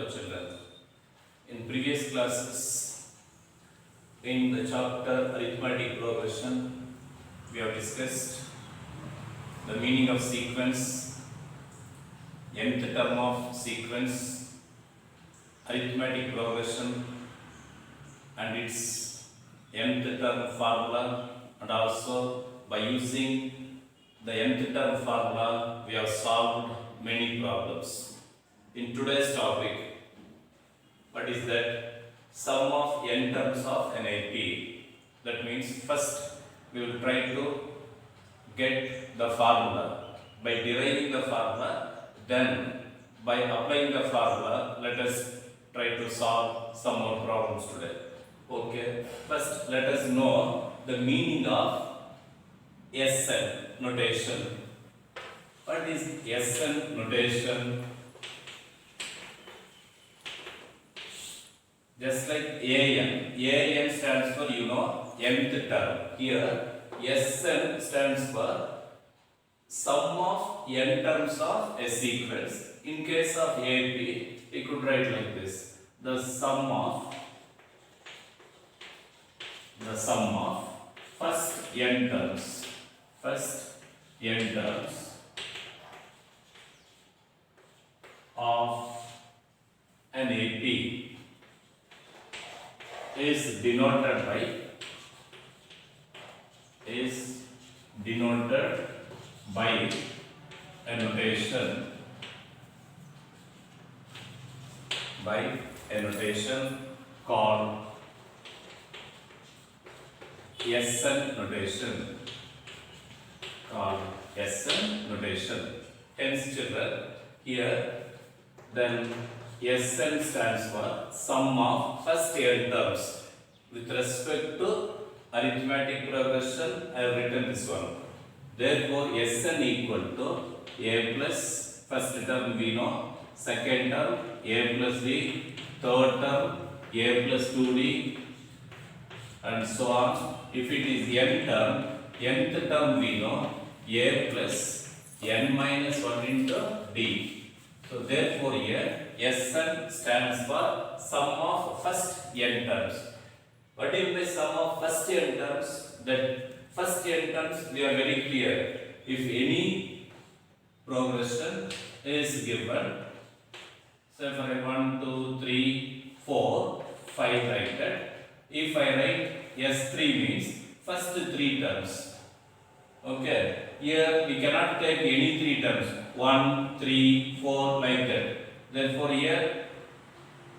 Hello children. In previous classes, in the chapter Arithmetic Progression, we have discussed the meaning of sequence, nth term of sequence, arithmetic progression and its nth term formula, and also by using the nth term formula we have solved many problems. In today's topic, what is that? Sum of n terms of an AP. That means first we will try to get the formula. By deriving the formula, then by applying the formula, let us try to solve some more problems today. Okay, first let us know the meaning of SN notation. What is SN notation? Just like AN stands for nth term. Here SN stands for sum of n terms of a sequence. In case of AP, we could write like this: the sum of first n terms of an AP is denoted by a notation called SN notation. Hence children, here then SN stands for sum of first n terms. With respect to arithmetic progression, I have written this one. Therefore, Sn equal to a plus first term we know, second term a plus b, third term a plus 2d, and so on. If it is n term, nth term we know a plus n minus 1 into d. So therefore here Sn stands for sum of first n terms. What is the sum of first n terms? That first n terms we are very clear. If any progression is given, say for 1, 2, 3, 4, 5 like that. If I write S3 means first 3 terms. Okay. Here we cannot take any 3 terms. 1, 3, 4 like that. Therefore here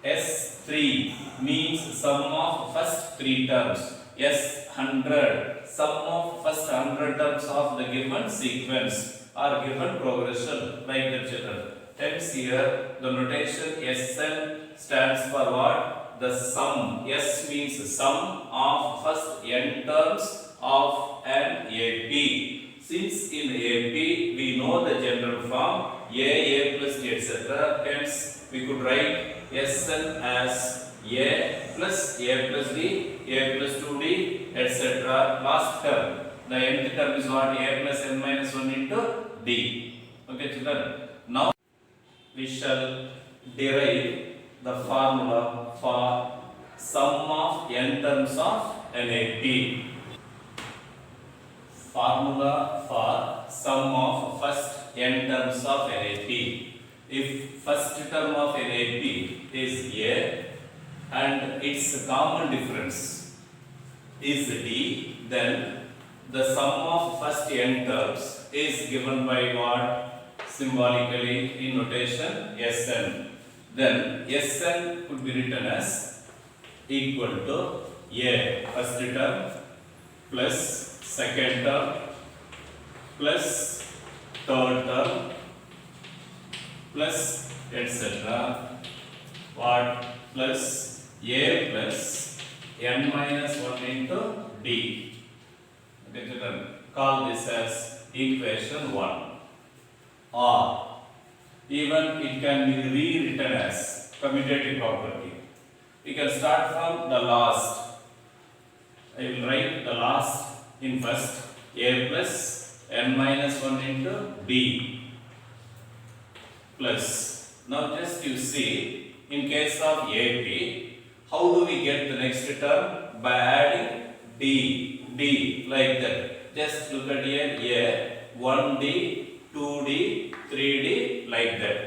S3 means sum of first 3 terms. S100 sum of first 100 terms of the given sequence or given progression like the children. Hence here the notation Sn stands for what? The sum. S means sum of first n terms of an AP. Since in AP we know the general form A plus D, etc. Hence we could write Sn as A plus D, A plus 2D, etc. Last term, the nth term is what? A plus n minus 1 into D. Okay children. Now we shall derive the formula for sum of n terms of an AP. Formula for sum of first n terms of an AP. If first term of an AP is A and its common difference is D, then the sum of first n terms is given by what? Symbolically in notation Sn. Then Sn could be written as equal to A first term plus second term plus third term plus etc. what? Plus A plus n minus 1 into D. Okay children, call this as equation 1. Or even it can be rewritten as commutative property. We can start from the last. I will write the last in first. A plus n minus 1 into D plus. Now just you see In case of AP, how do we get the next term? By adding D like that. Just look at here, A, 1D, 2D, 3D like that.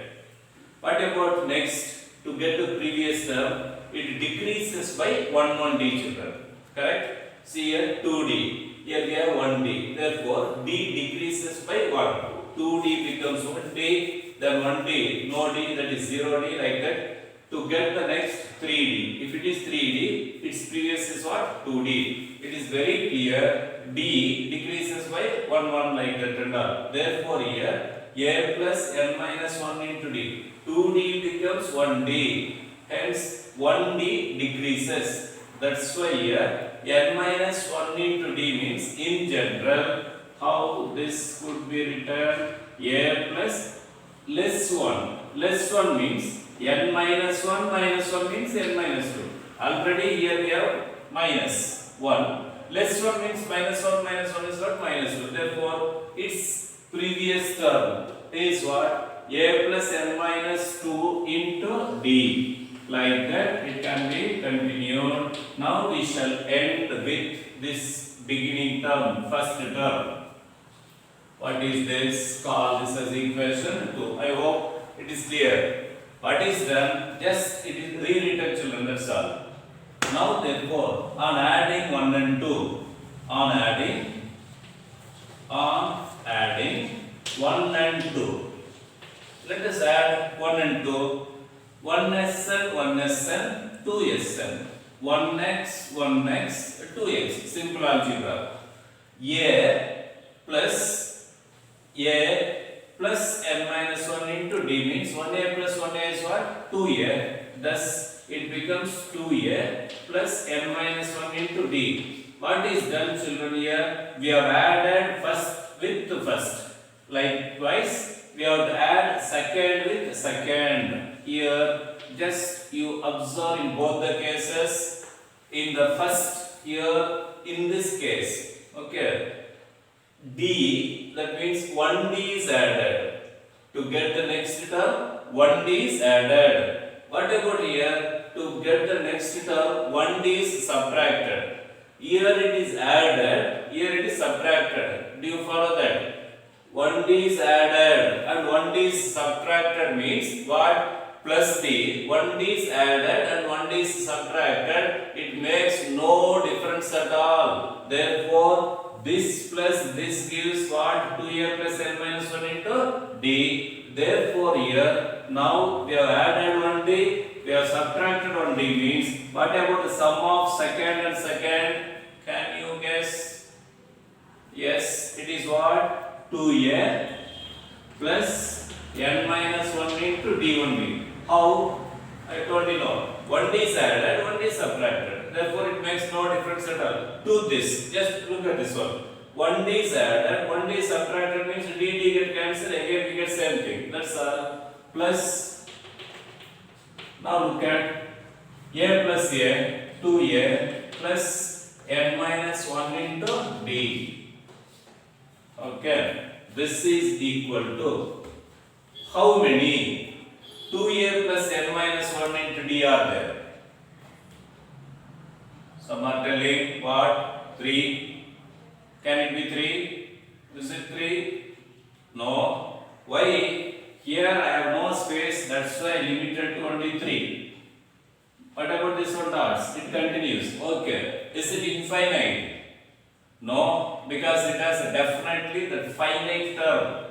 What about next? To get the previous term, it decreases by 1D children. Correct? See here 2D. Here we have 1D. Therefore, D decreases by 1. 2D becomes 1D, then 1D, no D, that is 0D like that. To get the next 3D. If it is 3D, its previous is what? 2D. It is very clear. D decreases by 1 like that and all. Therefore, here A plus n minus 1 into D. 2D becomes 1D. Hence, 1D decreases. That's why here n minus 1 into D means in general how this could be written A plus less 1. Less 1 means n minus 1 means n minus 2. Already here we have minus 1. Less 1 means minus 1 is what? Minus 2. Therefore, its previous term is what? A plus n minus 2 into D. Like that it can be continued. Now we shall end with this beginning term, first term. What is this? Call this as equation 2. I hope it is clear. What is done? Just it is rewritten children, that's all. Now therefore, on adding 1 and 2, on adding 1 and 2. Let us add 1 and 2. 1SN, 2SN. 1x, 2x. Simple algebra. A plus n minus 1 into D means 1a plus 1a is what? 2a. Thus, it becomes 2a plus n minus 1 into D. What is done children here? We have added first with first. Likewise, we have to add second with second. Here, just you observe in both the cases. In the first here, in this case, okay, D, that means 1D is added. To get the next term, 1D is added. What about here? To get the next term, 1D is subtracted. Here it is added, here it is subtracted. Do you follow that? 1D is added and 1D is subtracted means what? Plus D. 1D is added and 1D is subtracted. It makes no difference at all. Therefore, this plus this gives what? 2a plus n minus 1 into D. Therefore, here now we have added 1D, we have subtracted 1D means what about the sum of second and second? Can you guess? Yes, it is what? 2a plus n minus 1 into D only. How? I told you no. 1D is added, 1D is subtracted. Therefore, it makes no difference at all. Do this. Just look at this one. 1D is added, 1D is subtracted means D get cancelled. Again, we get same thing. That's all. Plus. Now look at a plus a, 2a plus n minus 1 into D. Okay. This is equal to how many? 2a plus n minus 1 into D are there. Some are telling what? 3. Can it be 3? Is it 3? No. Why? Here I have no space, that's why I limited to only 3. What about this one dots? It continues. Okay. Is it infinite? No, because it has definitely the finite term.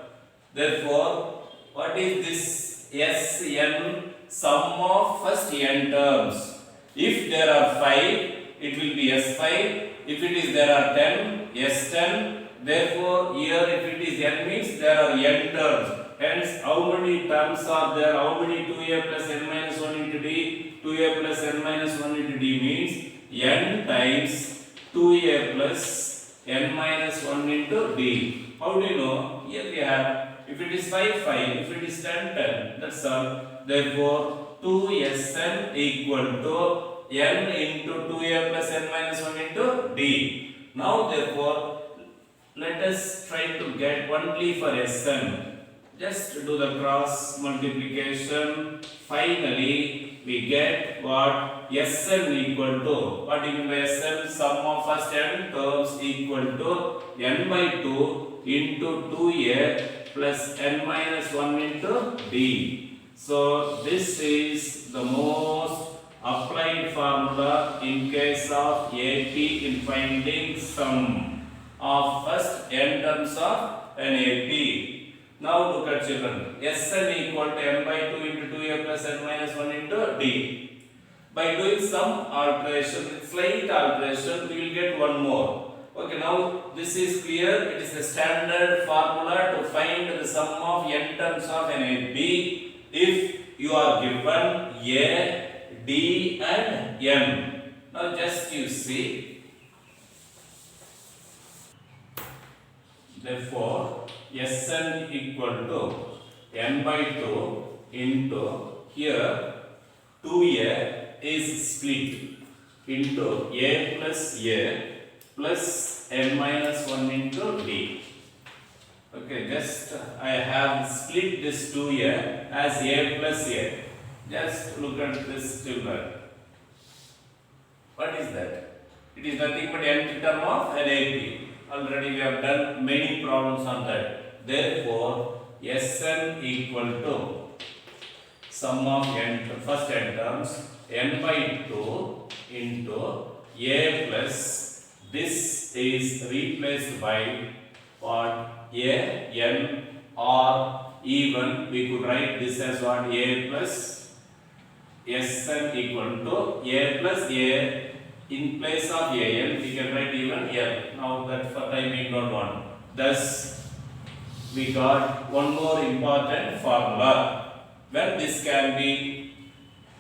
Therefore, what is this? Sn, sum of first n terms. If there are 5, it will be S5. If it is there are 10, S10. Therefore, here if it is n means there are n terms. Hence, how many terms are there? How many 2a plus n minus 1 into D? 2a plus n minus 1 into D means n times 2a plus n minus 1 into D. How do you know? Here we have. If it is 5, 5. If it is 10, 10. That's all. Therefore, 2Sn equal to n into 2a plus n minus 1 into D. Now, therefore, let us try to get only for Sn. Just do the cross multiplication. Finally, we get what? Sn equal to, what do you mean by Sn? Sum of first n terms equal to n by 2 into 2a plus n minus 1 into d. So this is the most applied formula in case of AP in finding sum of first n terms of an AP. Now look at children. Sn equal to n by 2 into 2a plus n minus 1 into d. By doing some alteration, slight alteration, we will get one more. Okay, now this is clear. It is the standard formula to find the sum of n terms of an AP if you are given a, d and m. Now just you see. Therefore, Sn equal to n by 2 into here 2a is split into a plus n minus 1 into d. Okay, just I have split this 2a as a plus a. Just look at this children. What is that? It is nothing but nth term of an AP. Already we have done many problems on that. Therefore, Sn equal to sum of n, first n terms, n by 2 into a plus, this is replaced by what? A, n, or even we could write this as what? A plus Sn equal to a plus a. In place of an, we can write even l. Now that for time we don't want. Thus, we got one more important formula. When this can be,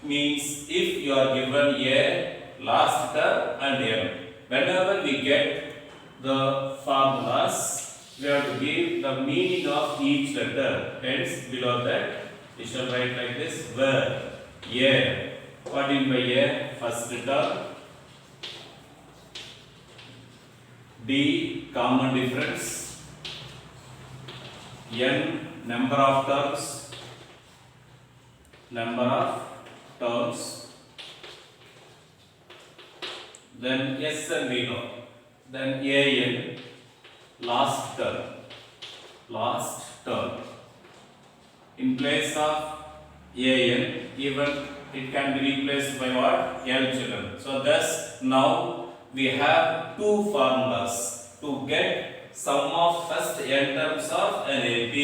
means if you are given a last term and m. Whenever we get the formulas, we have to give the meaning of each letter. Hence, below that, we shall write like this: where a. What do you mean by a? First term. D, common difference. N, number of terms. Then Sn we know. Then an, last term. In place of an, even it can be replaced by what? L children. So thus now we have two formulas to get sum of first n terms of an AP.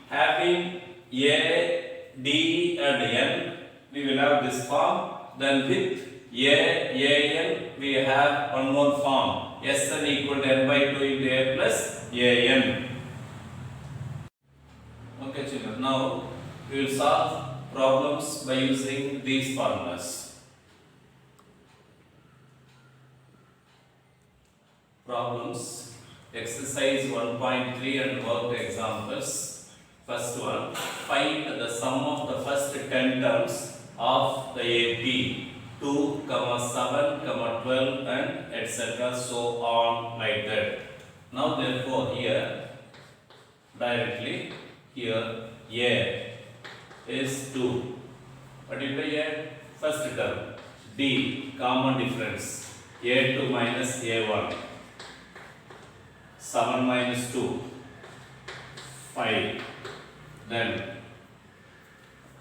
Having a, d and n, we will have this form. Then with a, n, we have one more form. Sn equal to n by 2 into a plus an. Okay children, now we will solve problems by using these formulas. Problems, exercise 1.3 and worked examples. First one, find the sum of the first 10 terms of the AP 2, 7, 12 and etc. so on like that. Now therefore here, directly here A is 2. What is the A? First term. D, common difference. A2 minus A1. 7 minus 2, 5. Then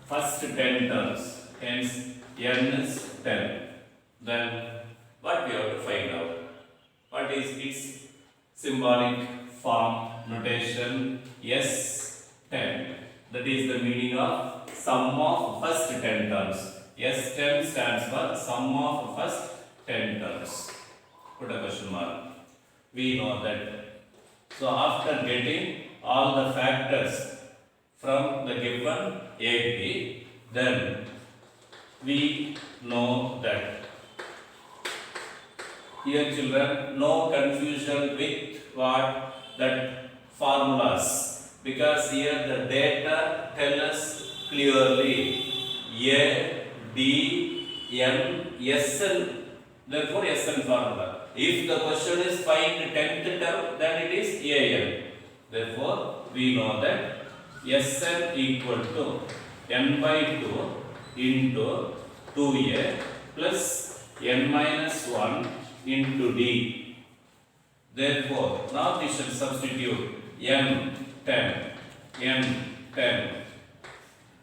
first 10 terms, hence n is 10. Then what we have to find out? What is its symbolic form notation? S10. That is the meaning of sum of first 10 terms. S10 stands for sum of first 10 terms. Put a question mark. We know that. So after getting all the factors from the given AP, then we know that. Here children, no confusion with what? That formulas. Because here the data tell us clearly A, D, M, Sn. Therefore Sn formula. If the question is find 10th term, then it is an. Therefore, we know that Sn equal to n by 2 into 2a plus n minus 1 into d. Therefore, now we shall substitute n 10,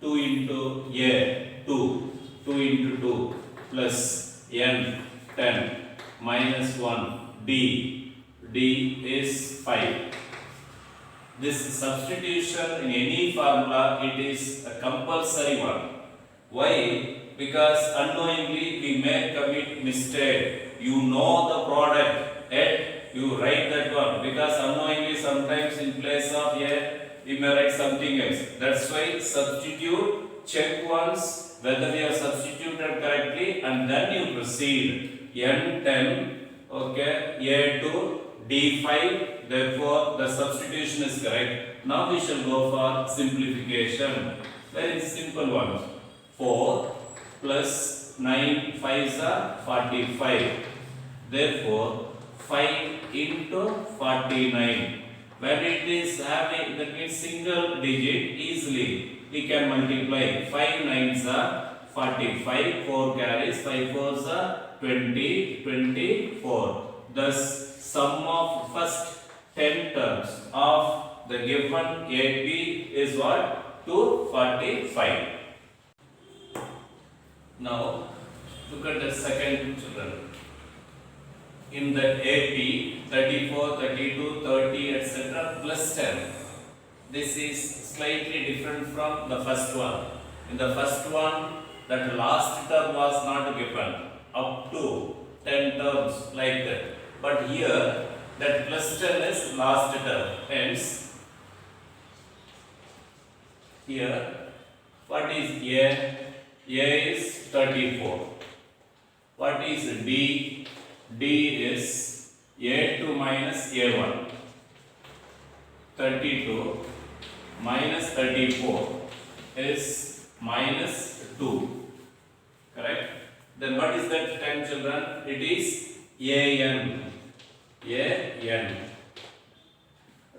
2 into a 2 into 2 plus n 10 minus 1 d is 5. This substitution in any formula, it is a compulsory one. Why? Because unknowingly we may commit mistake. You know the product, yet you write that one, because unknowingly sometimes in place of a we may write something else. That's why substitute, check once whether you have substituted correctly, and then you proceed. N10, okay, A2, D5, therefore the substitution is correct. Now we shall go for simplification. Very simple one. 4 plus 9 5s are 45. Therefore 5 into 49. When it is having, that means single digit, easily we can multiply. 5 9s are 45, 4 carries, 5 4s are 20, 24. Thus, sum of first 10 terms of the given AP is what? 245. Now, look at the second children. In that AP, 34, 32, 30, etc. plus 10. This is slightly different from the first one. In the first one, that last term was not given, up to 10 terms like that. But here, that plus 10 is last term. Hence, here, what is A? A is 34. What is D? D is A2 minus A1. 32 minus 34 is minus 2. Correct? Then what is that 10 children? It is AN. AN.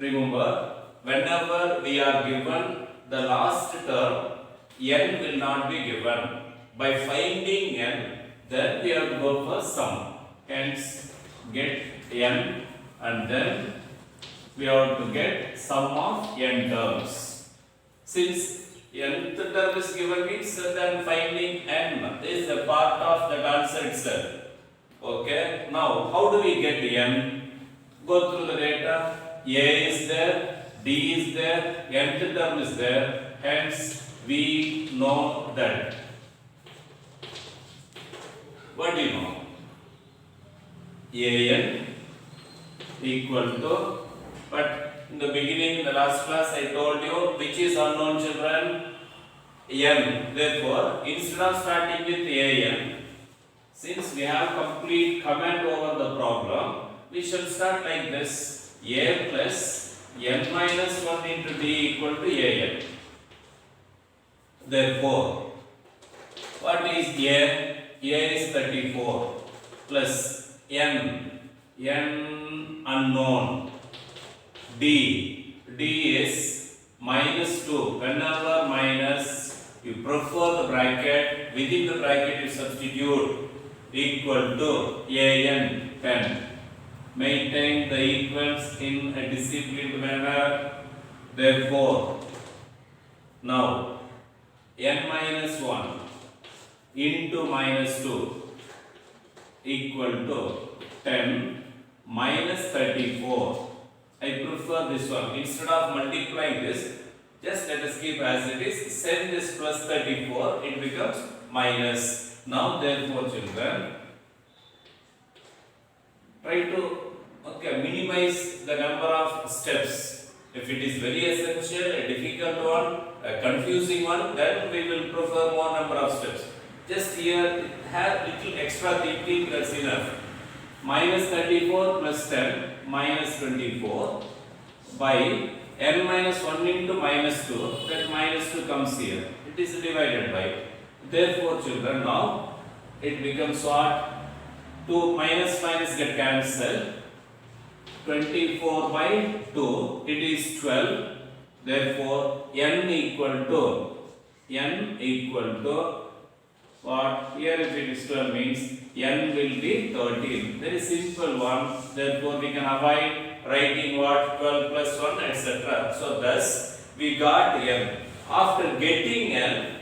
Remember, whenever we are given the last term, N will not be given. By finding N, then we have to go for sum. Hence, get n, and then we have to get sum of n terms. Since nth term is given, means then finding n is a part of that answer itself. Okay. Now, how do we get n? Go through the data. A is there, D is there, nth term is there. Hence, we know that. What do you know? AN equal to, but in the beginning, in the last class, I told you which is unknown children? N. Therefore, instead of starting with AN, since we have complete command over the problem, we shall start like this. A plus n minus 1 into d equal to AN. Therefore, what is A? A is 34 plus n unknown. D is minus 2. Whenever minus, you prefer the bracket, within the bracket you substitute, equal to AN 10. Maintain the equals in a disciplined manner. Therefore, now n minus 1 into minus 2 equal to 10 minus 34. I prefer this one. Instead of multiplying this, just let us keep as it is. Send this plus 34, it becomes minus. Now, therefore, children, try to minimize the number of steps. If it is very essential, a difficult one, a confusing one, then we will prefer more number of steps. Just here, have little extra thinking, that's enough. Minus 34 plus 10 minus 24 by n minus 1 into minus 2, that minus 2 comes here. It is divided by. Therefore, children, now it becomes what? 2 minus minus get cancelled. 24 by 2, it is 12. Therefore, n equal to what? Here if it is 12 means n will be 13. Very simple one. Therefore we can avoid writing what? 12 plus 1 etc. So thus we got n. After getting n,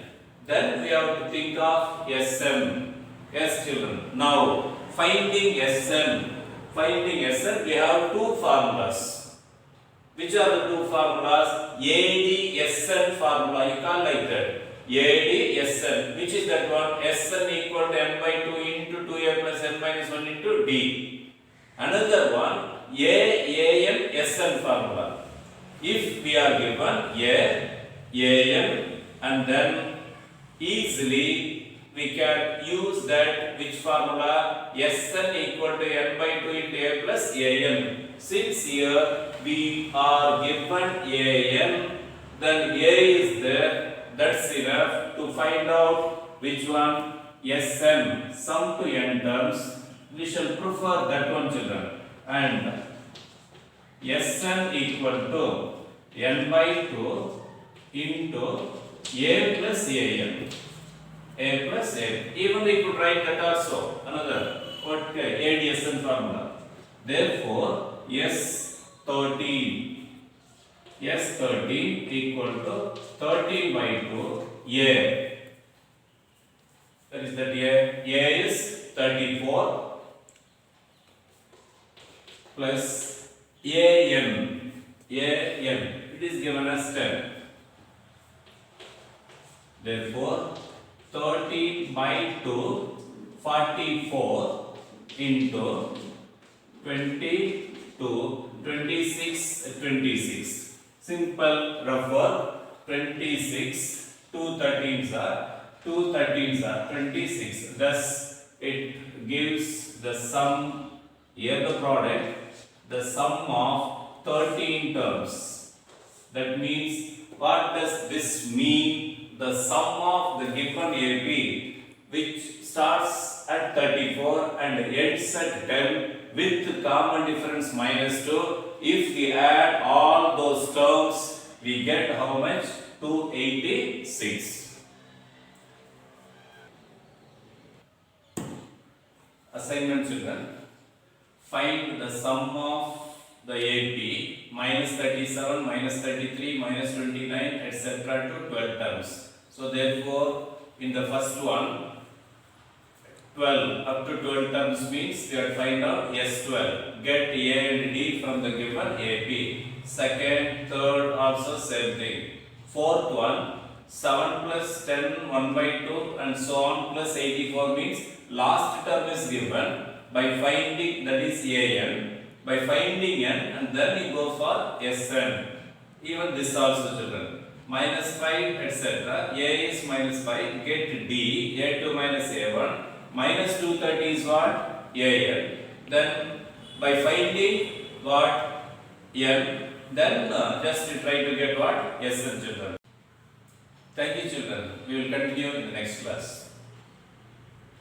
then we have to think of Sm. Yes children. Now finding Sm. Finding Sm, we have two formulas. Which are the two formulas? ADSN formula. You call like that. ADSN. Which is that one? Sn equal to n by 2 into 2a plus n minus 1 into d. Another one, ANSN formula. If we are given AN and then easily we can use that which formula? Sn equal to n by 2 into a plus an. Since here we are given an, then a is there, that's enough to find out which one? Sn, sum to n terms. We shall prefer that one children. And Sn equal to n by 2 into a plus an. A plus a. Even we could write that also. Another ADSN formula. Therefore, S13 equal to 13 by 2 A. That is that A. A is 34 plus AN. It is given as 10. Therefore, 13 by 2, 44 into 22, 26. Simple, rougher, 26, 2 13s are 26. Thus, it gives the sum, here the product, the sum of 13 terms. That means, what does this mean? The sum of the given AP, which starts at 34 and ends at 10 with common difference minus 2. If we add all those terms, we get how much? 286. Assignment children. Find the sum of the AP minus 37, minus 33, minus 29, etc. to 12 terms. So therefore, in the first one, 12 up to 12 terms means we have to find out S12. Get A and D from the given AP. Second, third also same thing. Fourth one, 7 plus 10, 1 by 2 and so on plus 84 means last term is given by finding, that is AN. By finding N and then you go for Sn. Even this also children. Minus 5 etc. A is minus 5. Get D. A2 minus A1. Minus 230 is what? AN. Then by finding what? N. Then just try to get what? Sn children. Thank you children. We will continue in the next class.